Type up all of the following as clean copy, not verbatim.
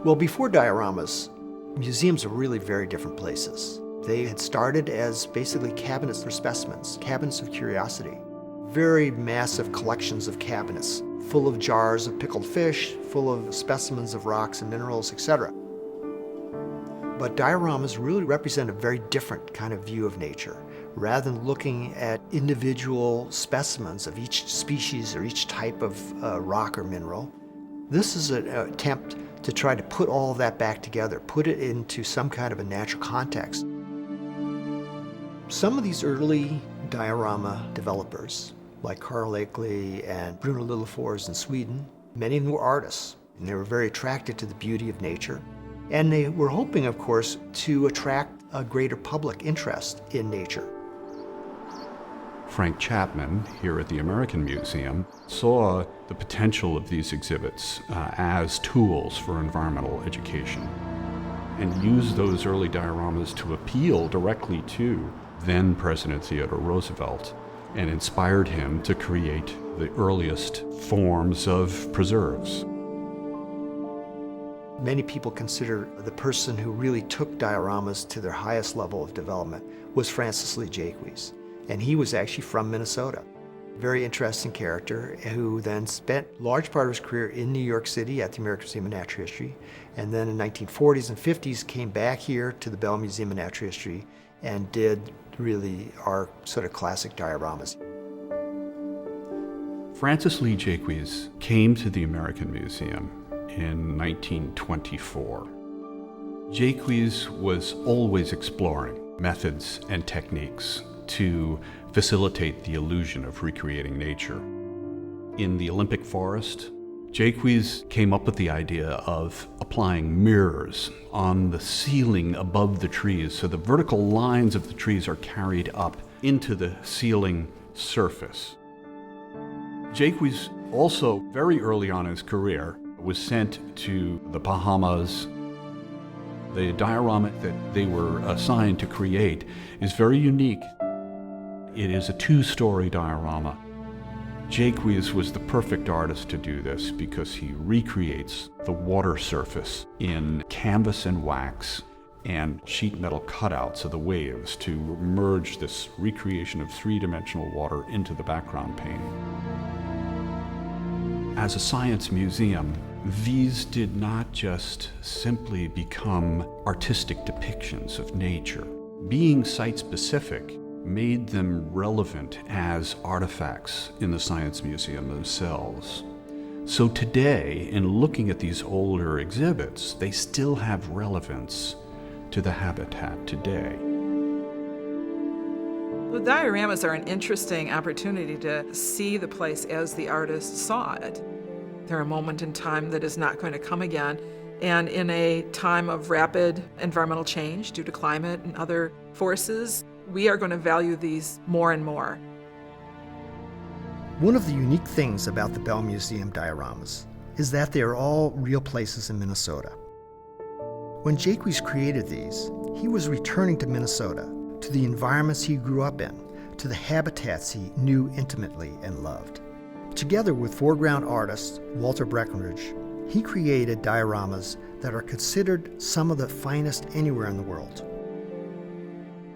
Well, before dioramas, museums were really very different places. They had started as basically cabinets for specimens, cabinets of curiosity. Very massive collections of cabinets, full of jars of pickled fish, full of specimens of rocks and minerals, etc. But dioramas really represent a very different kind of view of nature. Rather than looking at individual specimens of each species or each type of rock or mineral, this is an attempt to try to put all of that back together, put it into some kind of a natural context. Some of these early diorama developers, like Cara and Bruno Liljefors in Sweden, many of them were artists, and they were very attracted to the beauty of nature. And they were hoping, of course, to attract a greater public interest in nature. Frank Chapman, here at the American Museum, saw the potential of these exhibits as tools for environmental education and used those early dioramas to appeal directly to then President Theodore Roosevelt and inspired him to create the earliest forms of preserves. Many people consider the person who really took dioramas to their highest level of development was Francis Lee Jaques. And he was actually from Minnesota. Very interesting character who then spent a large part of his career in New York City at the American Museum of Natural History. And then in the 1940s and 50s came back here to the Bell Museum of Natural History and did really our sort of classic dioramas. Francis Lee Jaques came to the American Museum in 1924. Jaques was always exploring methods and techniques to facilitate the illusion of recreating nature. In the Olympic forest, Jaques came up with the idea of applying mirrors on the ceiling above the trees so the vertical lines of the trees are carried up into the ceiling surface. Jaques also, very early on in his career, was sent to the Bahamas. The diorama that they were assigned to create is very unique. It is a two-story diorama. Jaques was the perfect artist to do this because he recreates the water surface in canvas and wax and sheet metal cutouts of the waves to merge this recreation of three-dimensional water into the background painting. As a science museum, these did not just simply become artistic depictions of nature. Being site-specific made them relevant as artifacts in the Science Museum themselves. So today, in looking at these older exhibits, they still have relevance to the habitat today. The dioramas are an interesting opportunity to see the place as the artist saw it. They're a moment in time that is not going to come again, and in a time of rapid environmental change due to climate and other forces, we are going to value these more and more. One of the unique things about the Bell Museum dioramas is that they are all real places in Minnesota. When Jaques created these, he was returning to Minnesota, to the environments he grew up in, to the habitats he knew intimately and loved. Together with foreground artist Walter Breckenridge, he created dioramas that are considered some of the finest anywhere in the world.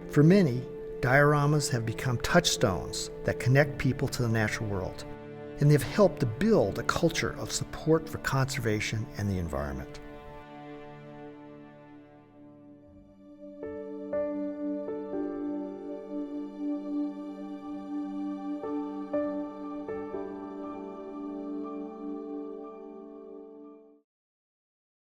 For many, dioramas have become touchstones that connect people to the natural world, and they've helped to build a culture of support for conservation and the environment.